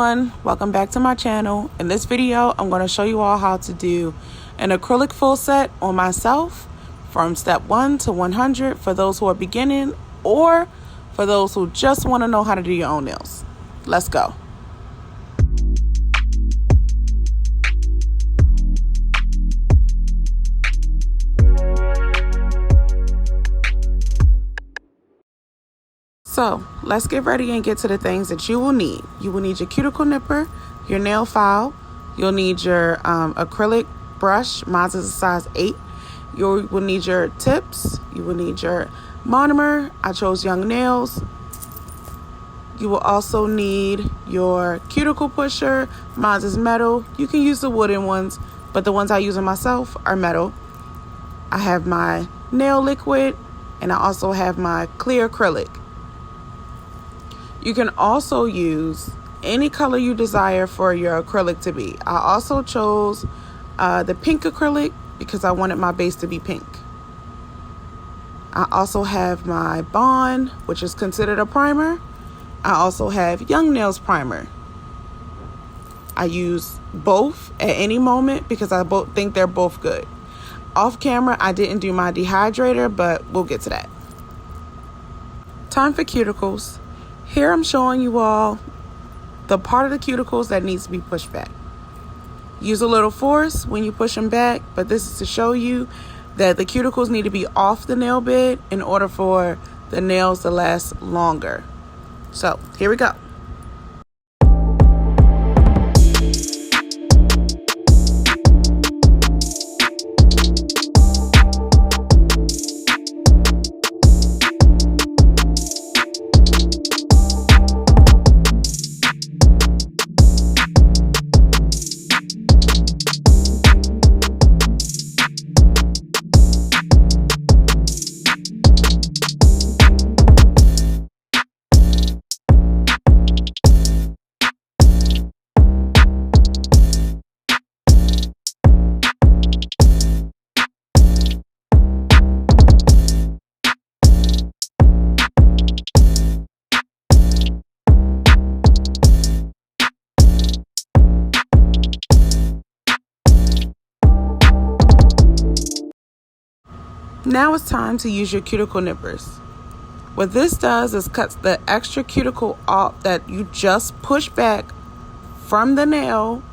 everyone, welcome back to my channel. In this video, I'm going to show you all how to do an acrylic full set on myself from step 1 to 100 for those who are beginning or for those who just want to know how to do your own nails. Let's go. So let's get ready and get to the things that you will need. You will need your cuticle nipper, your nail file. You'll need your acrylic brush. Mine is a size 8. You will need your tips. You will need your monomer. I chose Young Nails. You will also need your cuticle pusher. Mine is metal. You can use the wooden ones, but the ones I use on myself are metal. I have my nail liquid, and I also have my clear acrylic. You can also use any color you desire for your acrylic to be. I also chose the pink acrylic because I wanted my base to be pink. I also have my Bond, which is considered a primer. I also have Young Nails primer. I use both at any moment because I think they're both good. Off camera, I didn't do my dehydrator, but we'll get to that. Time for cuticles. Here I'm showing you all the part of the cuticles that needs to be pushed back. Use a little force when you push them back, but this is to show you that the cuticles need to be off the nail bed in order for the nails to last longer. So here we go. Now it's time to use your cuticle nippers. What this does is cuts the extra cuticle off that you just push back from the nail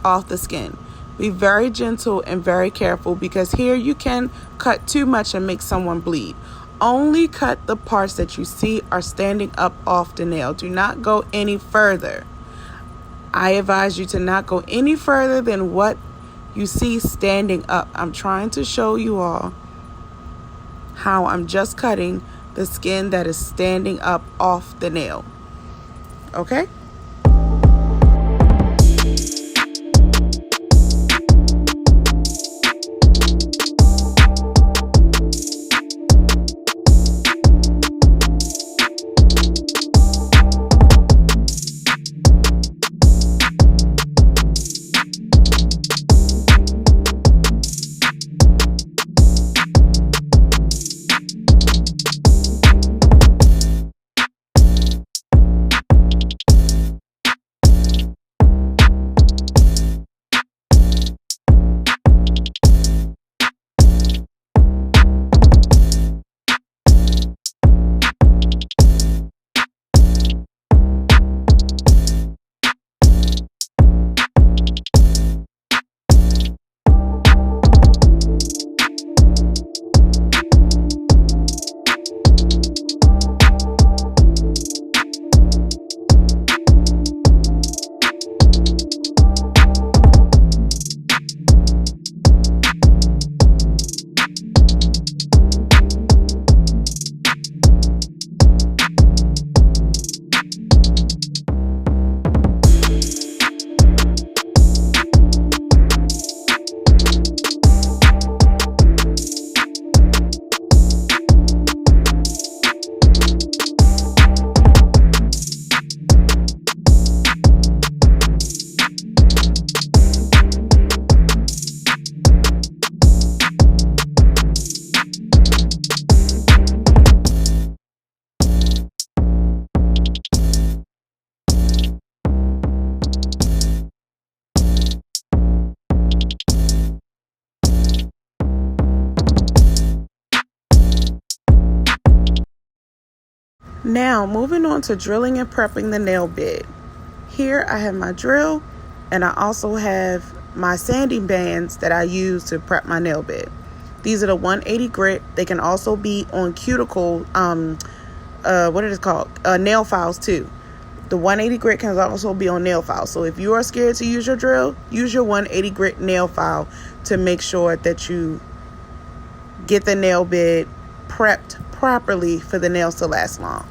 off the skin. Be very gentle and very careful because here you can cut too much and make someone bleed. Only cut the parts that you see are standing up off the nail. Do not go any further. I advise you to not go any further than what you see standing up. I'm trying to show you all how I'm just cutting the skin that is standing up off the nail. Okay? Now, moving on to drilling and prepping the nail bed. Here I have my drill, and I also have my sanding bands that I use to prep my nail bed. These are the 180 grit. They can also be on cuticle, nail files too. The 180 grit can also be on nail files. So if you are scared to use your drill, use your 180 grit nail file to make sure that you get the nail bed prepped properly for the nails to last long.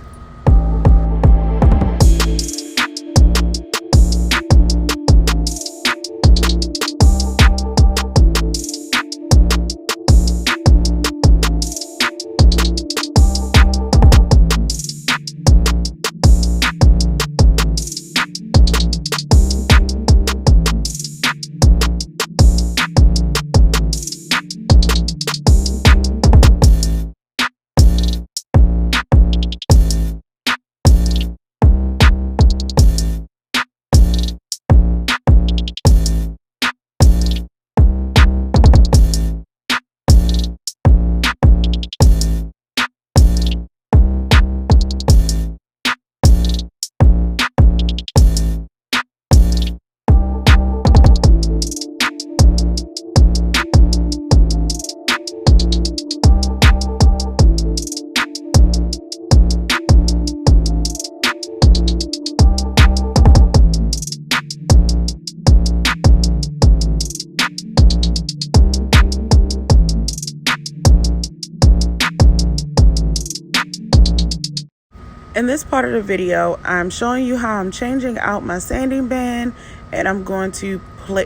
In this part of the video, I'm showing you how I'm changing out my sanding band, and I'm going to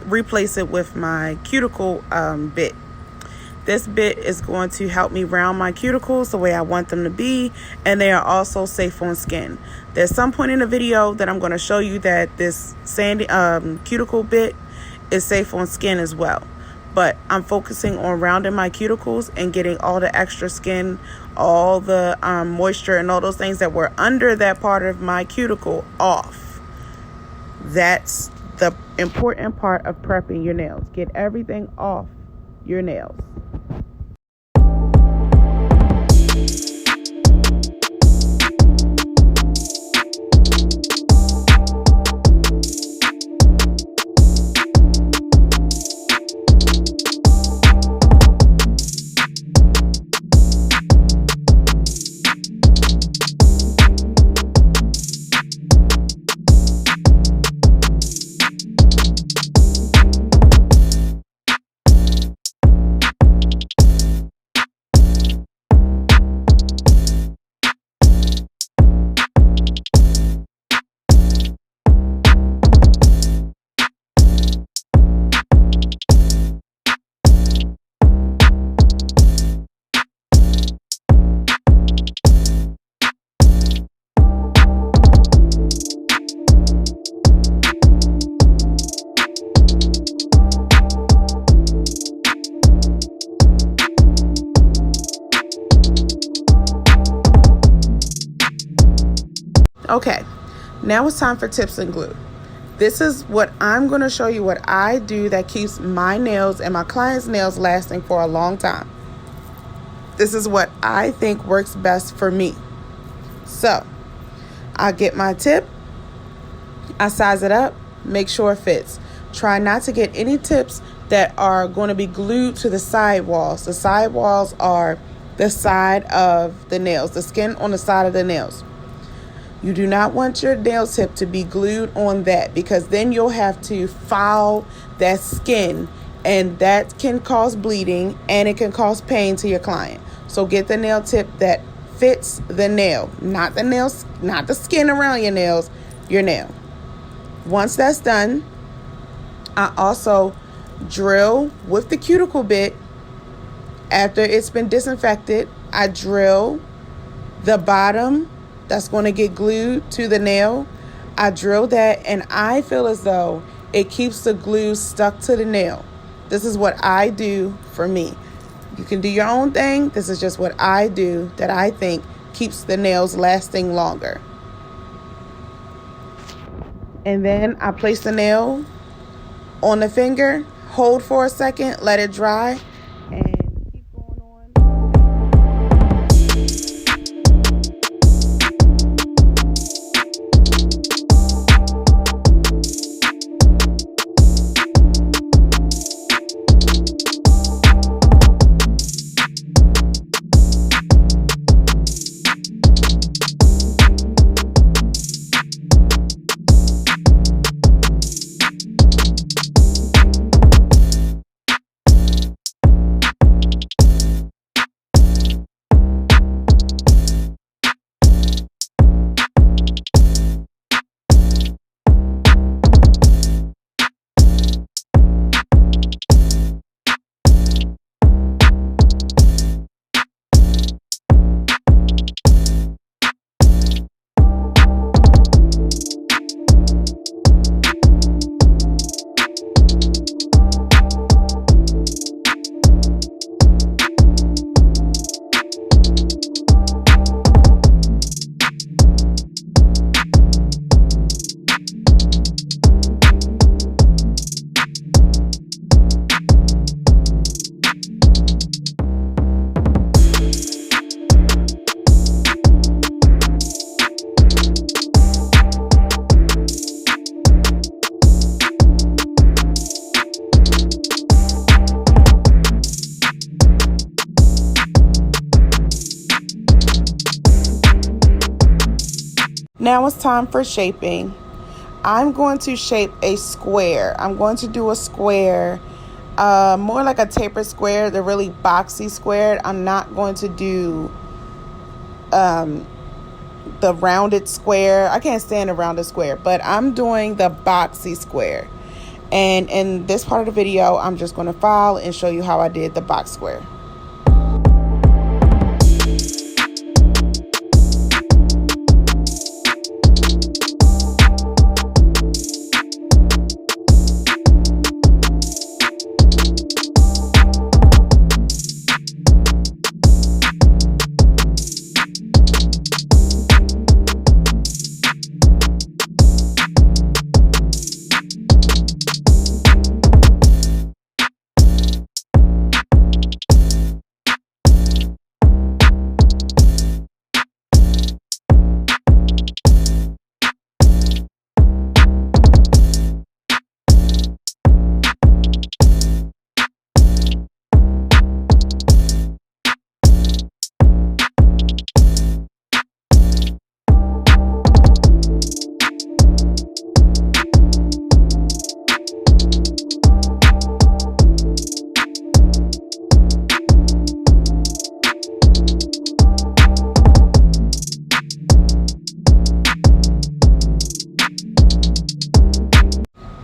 replace it with my cuticle bit. This bit is going to help me round my cuticles the way I want them to be, and they are also safe on skin. There's some point in the video that I'm going to show you that this cuticle bit is safe on skin as well. But I'm focusing on rounding my cuticles and getting all the extra skin, all the moisture and all those things that were under that part of my cuticle off. That's the important part of prepping your nails. Get everything off your nails. Okay, now it's time for tips and glue. This is what I'm going to show you what I do that keeps my nails and my clients' nails lasting for a long time. This is what I think works best for me. So, I get my tip, I size it up, make sure it fits. Try not to get any tips that are going to be glued to the side walls. The side walls are the side of the nails, the skin on the side of the nails. You do not want your nail tip to be glued on that, because then you'll have to file that skin, and that can cause bleeding and it can cause pain to your client. So get the nail tip that fits the nail, not the nails, not the skin around your nails, your nail. Once that's done, I also drill with the cuticle bit. After it's been disinfected, I drill the bottom that's going to get glued to the nail. I drill that, and I feel as though it keeps the glue stuck to the nail. This is what I do for me. You can do your own thing. This is just what I do that I think keeps the nails lasting longer. And then I place the nail on the finger, hold for a second, let it dry, and keep going on. Now it's time for shaping. I'm going to shape a square. I'm going to do a square, more like a tapered square, the really boxy square. I'm not going to do the rounded square. I can't stand a rounded square, but I'm doing the boxy square. And in this part of the video, I'm just going to file and show you how I did the box square.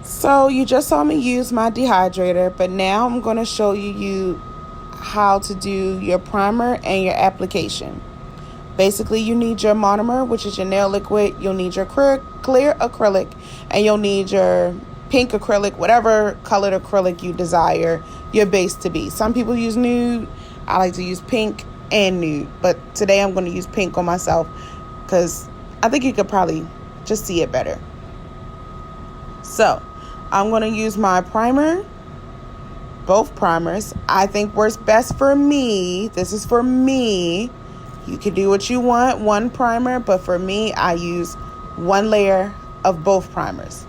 So you just saw me use my dehydrator, but now I'm going to show you how to do your primer and your application. Basically, you need your monomer, which is your nail liquid. You'll need your clear acrylic, and you'll need your pink acrylic, whatever colored acrylic you desire your base to be. Some people use nude. I like to use pink and nude, but today I'm going to use pink on myself because I think you could probably just see it better. So I'm going to use my primer, both primers. I think works best for me. This is for me. You can do what you want, one primer, but for me, I use one layer of both primers.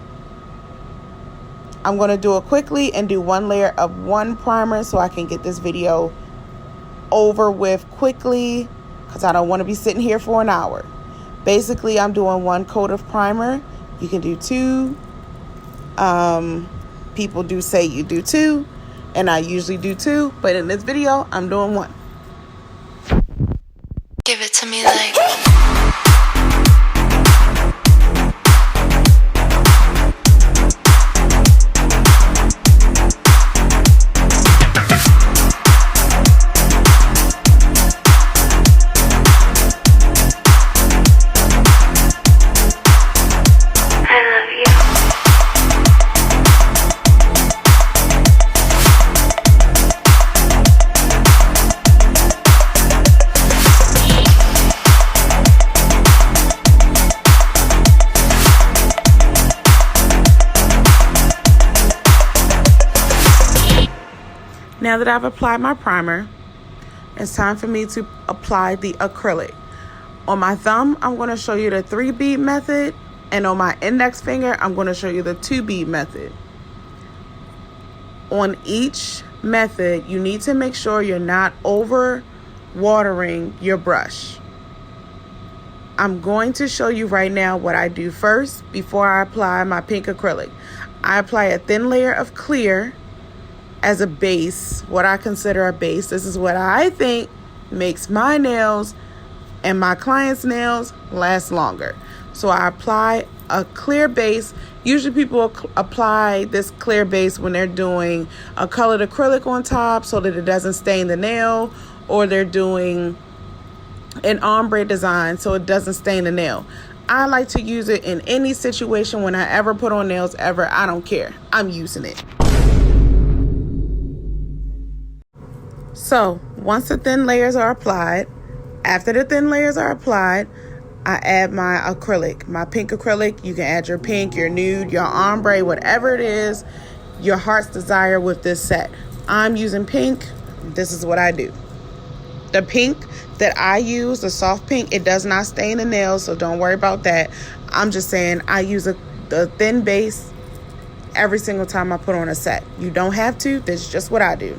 I'm going to do it quickly and do one layer of one primer so I can get this video over with quickly because I don't want to be sitting here for an hour. Basically, I'm doing one coat of primer. You can do two. People do say you do two, and I usually do two, but in this video, I'm doing one. Give it to me like... Now that I've applied my primer, it's time for me to apply the acrylic. On my thumb, I'm going to show you the 3-bead method, and on my index finger, I'm going to show you the 2-bead method. On each method, you need to make sure you're not over watering your brush. I'm going to show you right now what I do first before I apply my pink acrylic. I apply a thin layer of clear as a base, what I consider a base. This is what I think makes my nails and my clients' nails last longer. So I apply a clear base. Usually people apply this clear base when they're doing a colored acrylic on top so that it doesn't stain the nail, or they're doing an ombre design so it doesn't stain the nail. I like to use it in any situation when I ever put on nails ever. I don't care. I'm using it. So once the thin layers are applied, after the thin layers are applied, I add my acrylic, my pink acrylic. You can add your pink, your nude, your ombre, whatever it is, your heart's desire with this set. I'm using pink. This is what I do. The pink that I use, the soft pink, it does not stain the nails, so don't worry about that. I'm just saying I use the thin base every single time I put on a set. You don't have to. This is just what I do.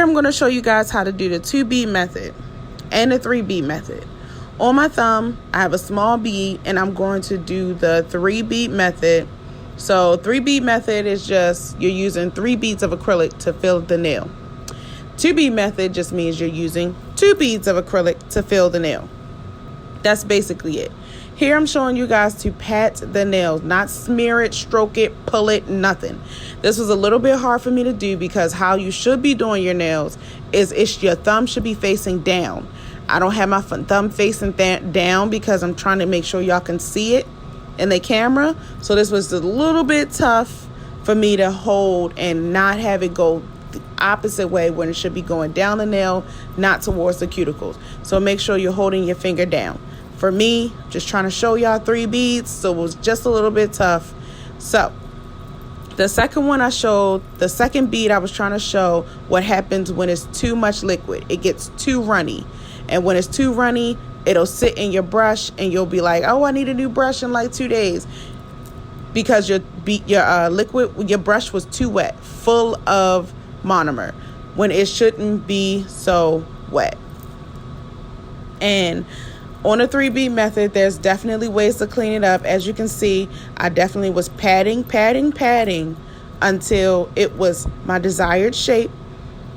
Here I'm going to show you guys how to do the 2 bead method and the 3 bead method. On my thumb, I have a small bead, and I'm going to do the 3 bead method. So 3 bead method is just you're using 3 beads of acrylic to fill the nail. 2 bead method just means you're using 2 beads of acrylic to fill the nail. That's basically it. Here I'm showing you guys to pat the nails, not smear it, stroke it, pull it, nothing. This was a little bit hard for me to do because how you should be doing your nails is your thumb should be facing down. I don't have my thumb facing down because I'm trying to make sure y'all can see it in the camera. So this was a little bit tough for me to hold and not have it go the opposite way when it should be going down the nail, not towards the cuticles. So make sure you're holding your finger down. For me, just trying to show y'all 3 beads, so it was just a little bit tough. So the second one I showed, the second bead I was trying to show what happens when it's too much liquid. It gets too runny. And when it's too runny, it'll sit in your brush and you'll be like, oh, I need a new brush in like 2 days. Because your brush was too wet, full of monomer, when it shouldn't be so wet. And on the 3 bead method, there's definitely ways to clean it up. As you can see, I definitely was patting until it was my desired shape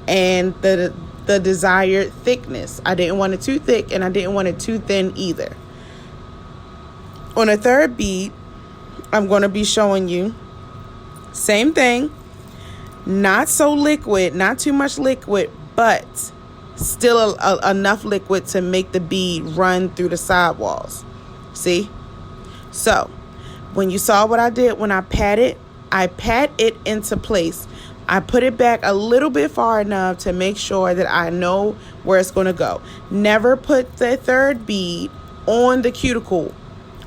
and the desired thickness. I didn't want it too thick and I didn't want it too thin either. On the 3rd bead, I'm going to be showing you same thing, not so liquid, not too much liquid, but still enough liquid to make the bead run through the sidewalls. See? So when you saw what I did when I pat it into place. I put it back a little bit far enough to make sure that I know where it's going to go. Never put the 3rd bead on the cuticle.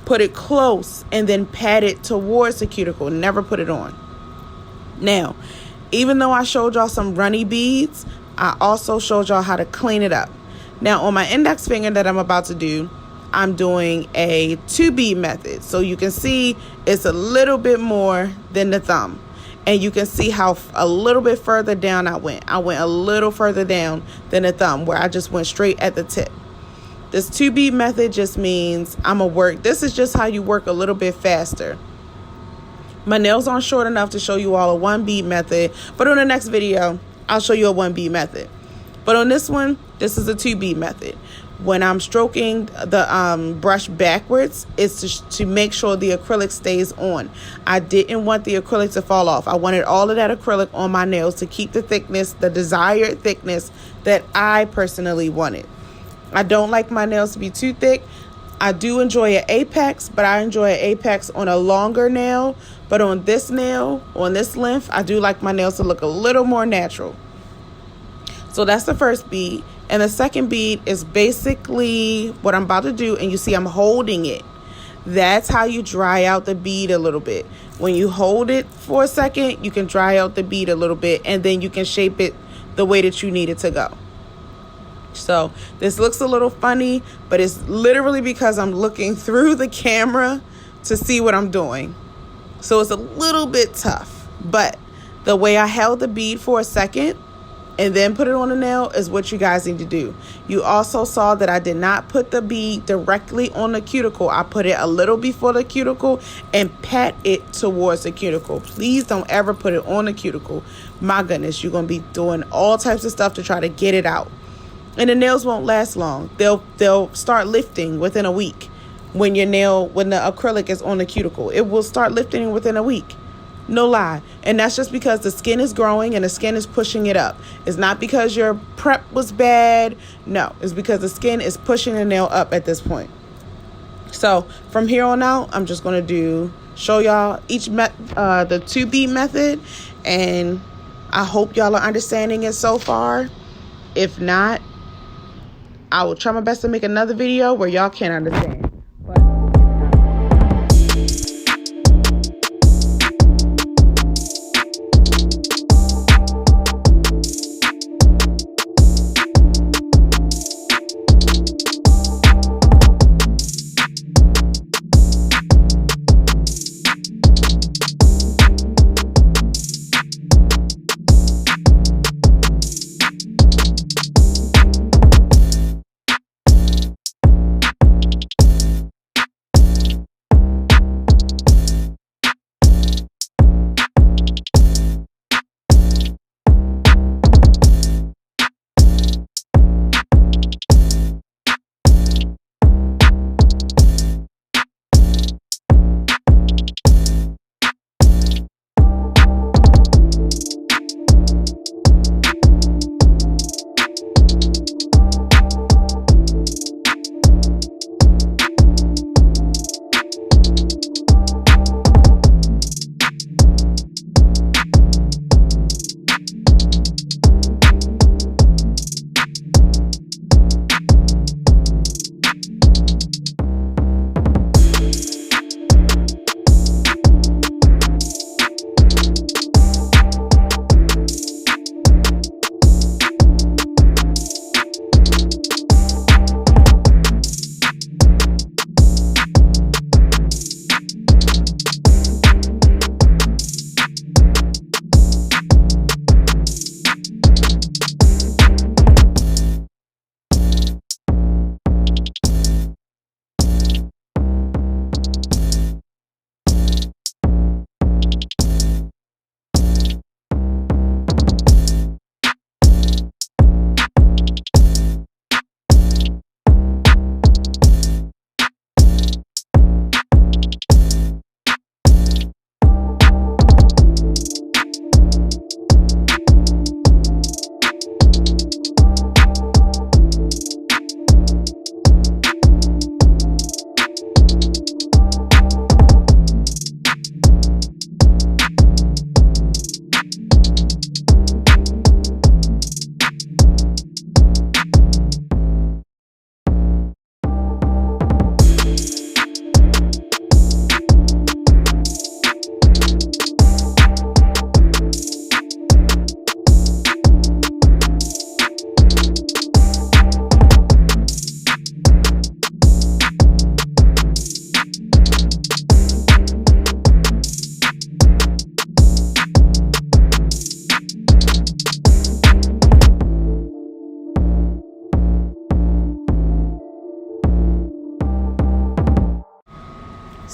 Put it close and then pat it towards the cuticle. Never put it on. Now, even though I showed y'all some runny beads, I also showed y'all how to clean it up. Now, on my index finger that I'm about to do, I'm doing a 2 bead method. So you can see it's a little bit more than the thumb. And you can see how a little bit further down I went. I went a little further down than the thumb, where I just went straight at the tip. This 2 bead method just means this is just how you work a little bit faster. My nails aren't short enough to show you all a 1 bead method, but on the next video, I'll show you a 1 bead method. But on this one, this is a 2 bead method. When I'm stroking the brush backwards, it's to make sure the acrylic stays on. I didn't want the acrylic to fall off. I wanted all of that acrylic on my nails to keep the thickness, the desired thickness that I personally wanted. I don't like my nails to be too thick. I do enjoy an apex, but I enjoy an apex on a longer nail. But on this nail, on this length, I do like my nails to look a little more natural. So that's the 1st bead. And the 2nd bead is basically what I'm about to do. And you see I'm holding it. That's how you dry out the bead a little bit. When you hold it for a second, you can dry out the bead a little bit. And then you can shape it the way that you need it to go. So this looks a little funny, but it's literally because I'm looking through the camera to see what I'm doing. So it's a little bit tough, but the way I held the bead for a second and then put it on the nail is what you guys need to do. You also saw that I did not put the bead directly on the cuticle. I put it a little before the cuticle and pat it towards the cuticle. Please don't ever put it on the cuticle. My goodness, you're going to be doing all types of stuff to try to get it out. And the nails won't last long. They'll start lifting within a week. When the acrylic is on the cuticle, it will start lifting within a week. No lie. And that's just because the skin is growing and the skin is pushing it up. It's not because your prep was bad. No, it's because the skin is pushing the nail up at this point. So from here on out, I'm just going to show y'all the 2 bead method. And I hope y'all are understanding it so far. If not, I will try my best to make another video where y'all can understand.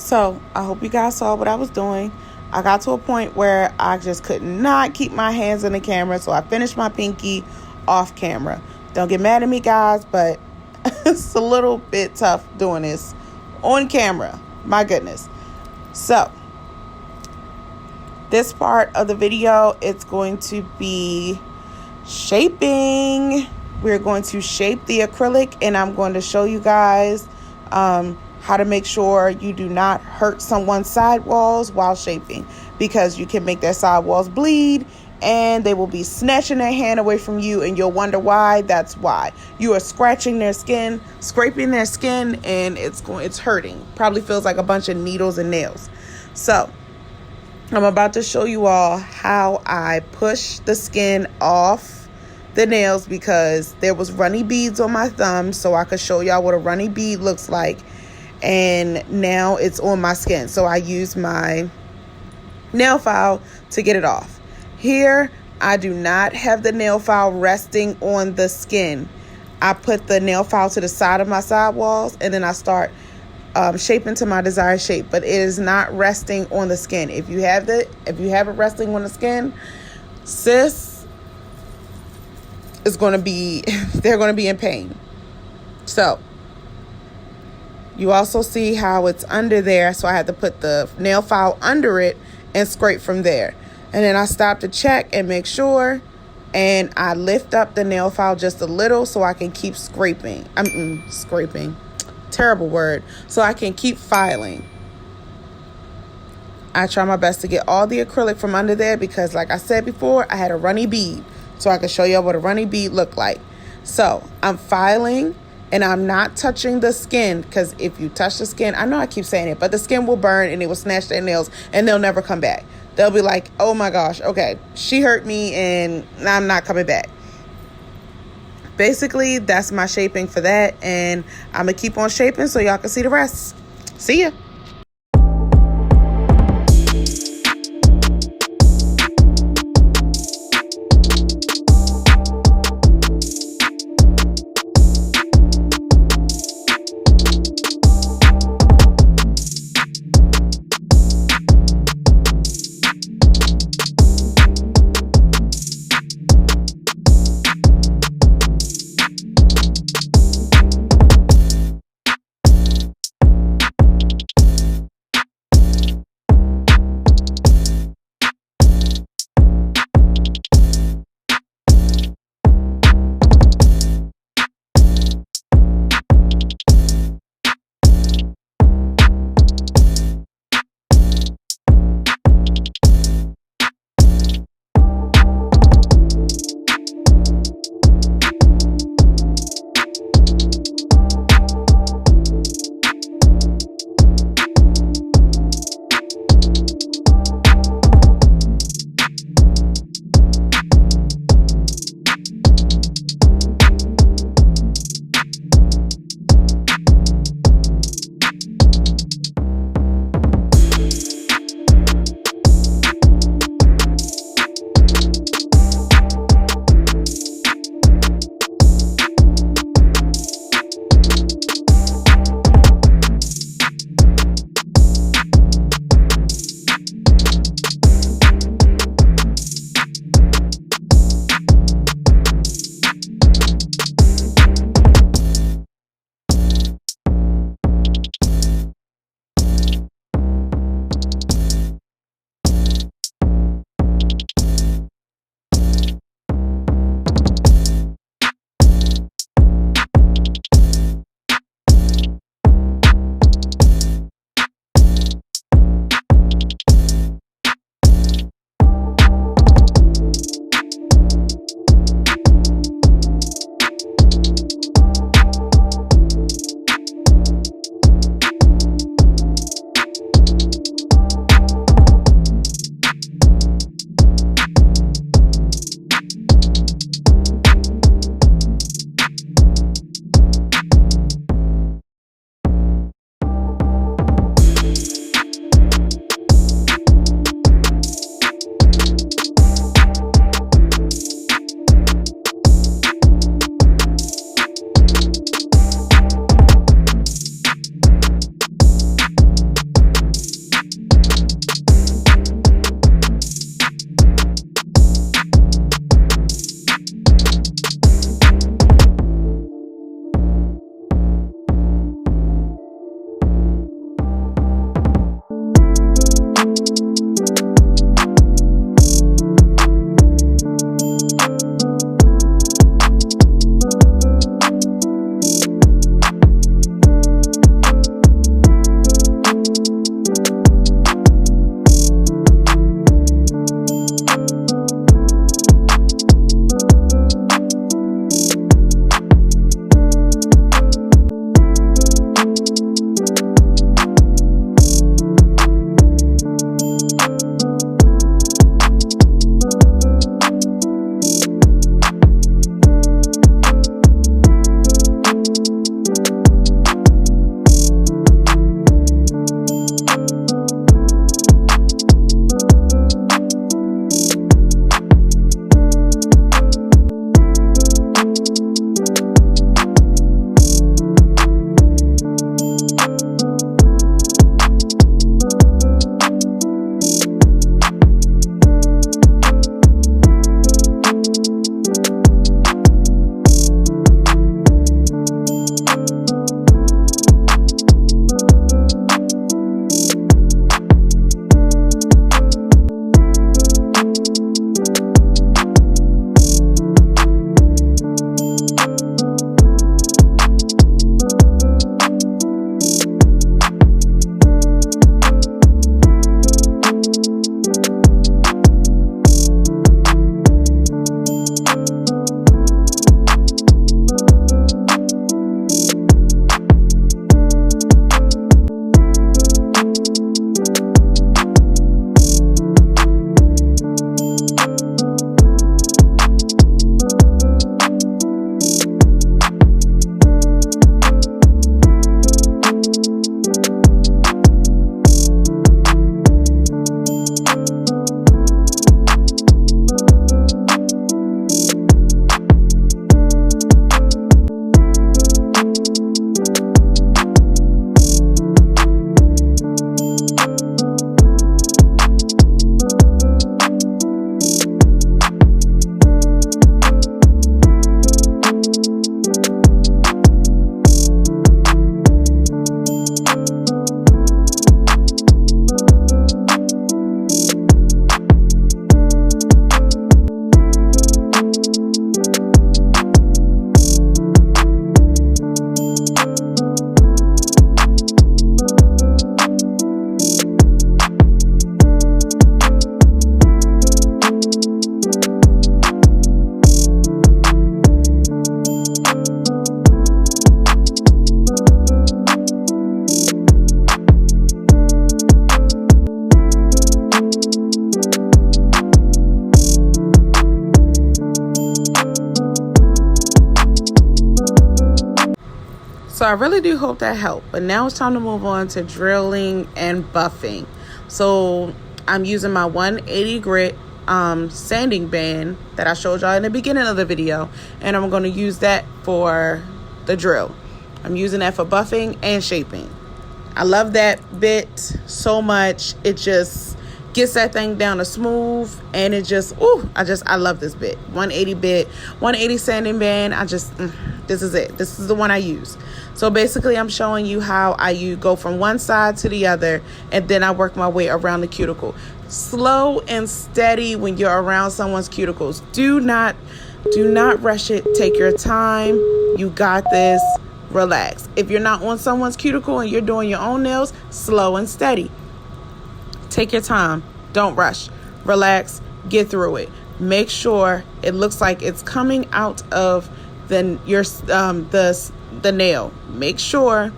So I hope you guys saw what I was doing. I got to a point where I just could not keep my hands in the camera, so I finished my pinky off camera. Don't get mad at me, guys, but it's a little bit tough doing this on camera. My goodness. So this part of the video, it's going to be shaping. We're going to shape the acrylic, and I'm going to show you guys how to make sure you do not hurt someone's sidewalls while shaping, because you can make their sidewalls bleed and they will be snatching their hand away from you, and you'll wonder why. That's why. You are scratching their skin, scraping their skin, and it's hurting. Probably feels like a bunch of needles and nails. So I'm about to show you all how I push the skin off the nails, because there was runny beads on my thumb, so I could show y'all what a runny bead looks like. And now it's on my skin, so I use my nail file to get it off. Here, I do not have the nail file resting on the skin. I put the nail file to the side of my sidewalls, and then I start shaping to my desired shape, but it is not resting on the skin. If you have it resting on the skin, sis is going to be, they're going to be in pain. So you also see how it's under there, so I had to put the nail file under it and scrape from there. And then I stop to check and make sure, and I lift up the nail file just a little so I can keep scraping. Scraping. Terrible word. So I can keep filing. I try my best to get all the acrylic from under there, because like I said before, I had a runny bead. So I can show y'all what a runny bead looked like. So I'm filing, and I'm not touching the skin, because if you touch the skin, I know I keep saying it, but the skin will burn and it will snatch their nails and they'll never come back. They'll be like, oh my gosh, okay, she hurt me and I'm not coming back. Basically, that's my shaping for that, and I'm going to keep on shaping so y'all can see the rest. See ya. So I really do hope that helped. But now it's time to move on to drilling and buffing. So I'm using my 180 grit sanding band that I showed y'all in the beginning of the video, and I'm going to use that for the drill. I'm using that for buffing and shaping. I love that bit so much. It just gets that thing down to smooth, and it just, I love this bit. 180 bit, 180 sanding band. This is it. This is the one I use. So basically I'm showing you how you go from one side to the other, and then I work my way around the cuticle. Slow and steady when you're around someone's cuticles. Do not rush it. Take your time. You got this. Relax. If you're not on someone's cuticle and you're doing your own nails, slow and steady. Take your time. Don't rush. Relax. Get through it. Make sure it looks like it's coming out of the nail. Make sure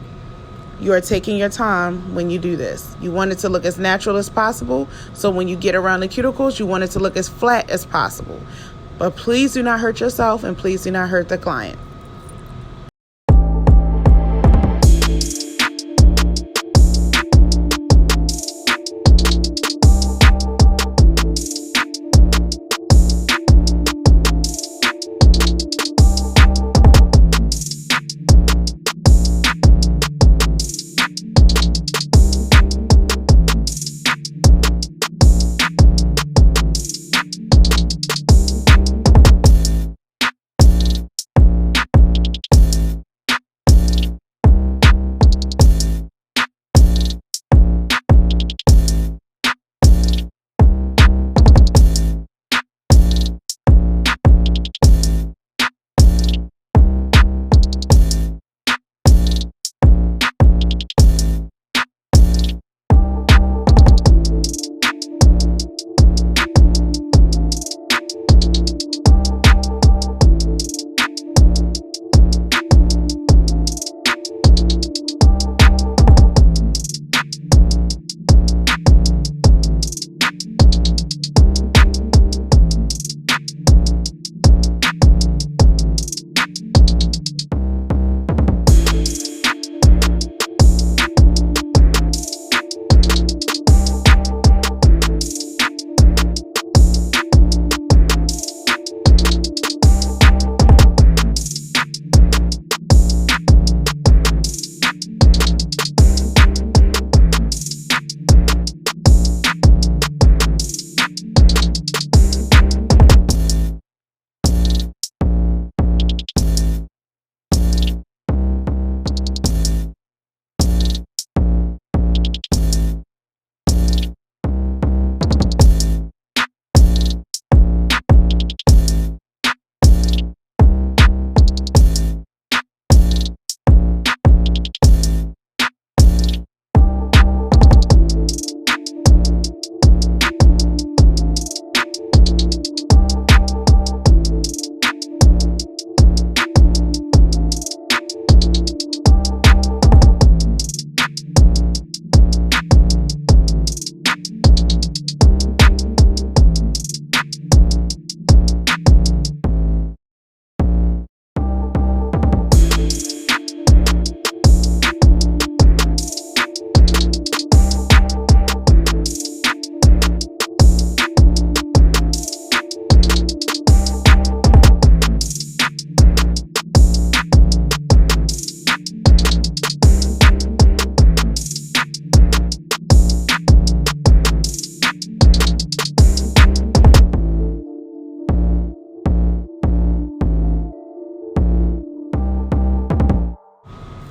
you are taking your time when you do this. You want it to look as natural as possible. So when you get around the cuticles, you want it to look as flat as possible. But please do not hurt yourself, and please do not hurt the client.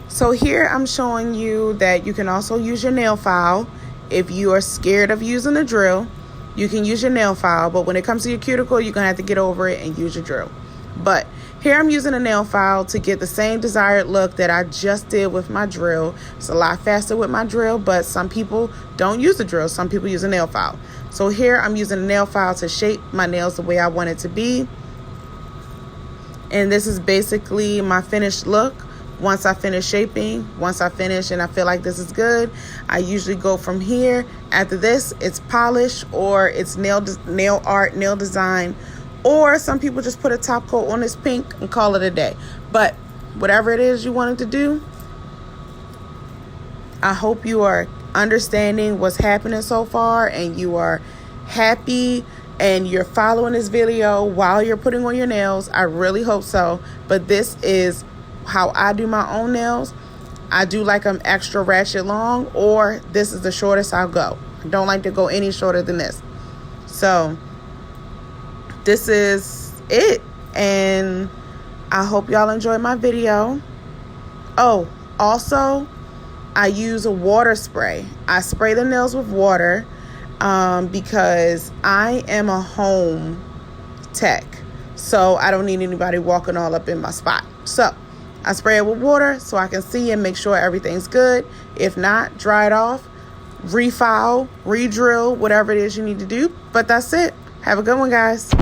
So here I'm showing you that you can also use your nail file. If you are scared of using the drill, you can use your nail file, but when it comes to your cuticle, you're gonna have to get over it and use your drill. But here I'm using a nail file to get the same desired look that I just did with my drill. It's a lot faster with my drill, but some people don't use the drill. Some people use a nail file. So here I'm using a nail file to shape my nails the way I want it to be. And this is basically my finished look. Once I finish shaping, once I finish and I feel like this is good, I usually go from here. After this, it's polish, or it's nail art, nail design, or some people just put a top coat on this pink and call it a day. But whatever it is you wanted to do, I hope you are understanding what's happening so far and you are happy and you're following this video while you're putting on your nails. I really hope so. But this is how I do my own nails. I do like them extra ratchet long, or this is the shortest I'll go. I don't like to go any shorter than this. So this is it. And I hope y'all enjoyed my video. Oh, also, I use a water spray. I spray the nails with water because I am a home tech. So I don't need anybody walking all up in my spot. So I spray it with water so I can see and make sure everything's good. If not, dry it off, refile, re-drill, whatever it is you need to do. But that's it. Have a good one, guys.